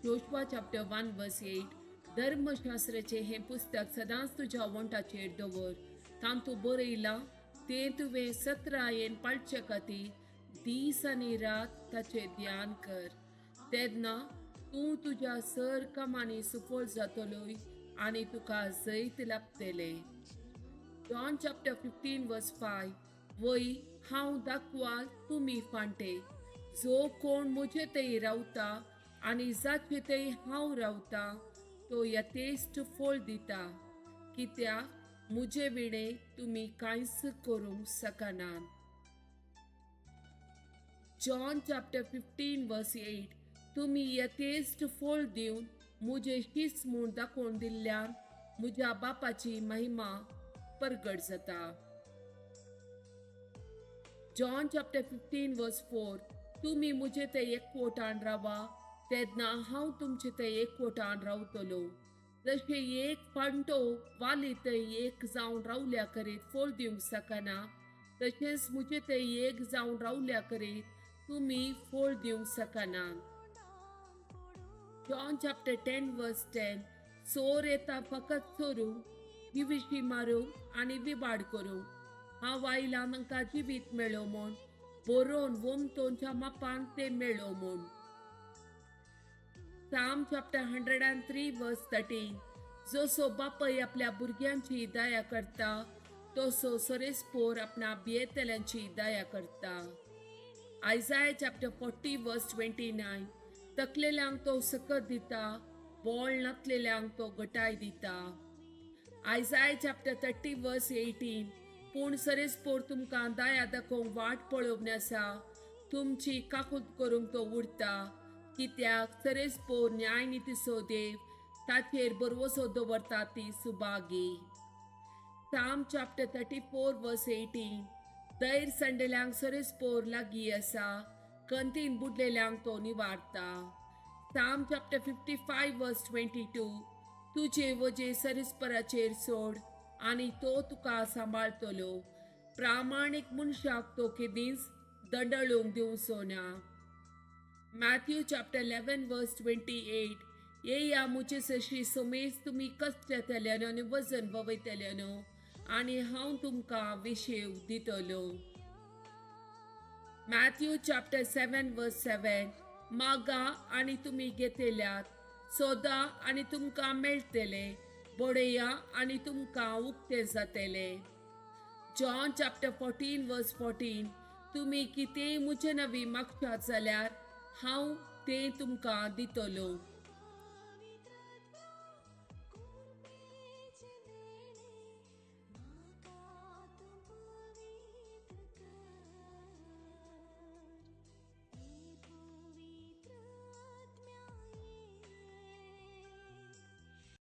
Joshua chapter 1 वर्स 8 धर्मशास्त्राचे हे पुस्तक सदांच तुझ्या वंटाचेर दवर तांतू बरयला ते तुवें सत्रायेन पाळचे खातीर दीस आनी रात ताचे ध्यान कर तेन्ना तूं तुज्या सर कामांनी सफळ जातलोय आनी तुका जैत लागतले. जॉन चॅप्टर 15 वर्स 5 वय हांव दाखवाल तुमी फांटे जो कोण म्हजे थंय रावता आनी जाचे थंय हांव रावता तो यथेश्ट फळ दिता कित्याक म्हजे विणे तुमी कांयच करूंक शकनात. जॉन चॅप्टर 15 वर्स 8 तुमी यथेश्ट फळ दिवन म्हजे शिस म्हूण दाखोवन दिल्ल्यान म्हज्या बापाची महिमा प्रगट जाता. जॉन चॅप्टर 15 वर्स 4 तुमी म्हजे थंय एकवटान रावा तेन्ना हांव तुमचे थंय एकवटान रावतलो. जशे एक फांटो वाली थंय एक जावन रावल्या करीत फळ दिवंक शकना तशेंच म्हजे थंय एक जावन रावल्या करीत तुमी फळ दिवंक शकना. जॉन चॅप्टर 10 वर्स 10 चोर येता फकत चोरूंक दिवशी मारूंक आनी विबाड करूंक हांव आयला तांकां जिवीत मेळो म्हूण बरोवन वमतोंच्या मापान ते मेळो म्हूण. साम चॅप्टर 103 वर्स 13 जसो बापाय आपल्या भुरग्यांची दया करता तसो सरेस्पोर आपणा भियेतल्यांची दया करता. आयजाया चॅप्टर 40 वर्स 29 तकलेल्यांक तो सकत दिता बोळ नातलेल्यांक तो घटाय दिता. आयजाया चॅप्टर 30 वर्स 18 पूण सरेस्पोर तुमकां दया दाखोवंक वाट पळोवनी आसा तुमची काकूट करूंक तो उरता कित्याक सरेस्पोर न्याय नितीचो देव ताचेर बरवसो दवरता ती सुभागी. साम चॅप्टर 34 वर्स 18 दैर संडेल्यांक सरेस्पोर लागीं आसा कंतीन बुडलेल्यांक तो निवारता. साम चॅप्टर 55 वर्स 22 तुजे वजे सरेस्पराचेर सोड आनी तो तुका सांबाळतलो प्रामाणीक मनशाक तो केदींच दंडळूंक दिवचो ना. मॅथ्यू चॅप्टर 11 वर्स 28 येया मुझे सशी समेज तुमी कष्ट येतल्यानो आनी वजन वयतल्यानो आनी हांव तुमकां विशेव दितलो. मॅथ्यू चॅप्टर 7 वर्स 7 मागा आनी तुमी घेतल्यात सोदा आनी तुमकां मेळटले बडया आनी तुमकां उक्ते जातले. जॉन चॅप्टर 14 वर्स 14 तुमी कितेंय म्हजे नवी मागशात जाल्यार हांव तें तुमकां दितलो.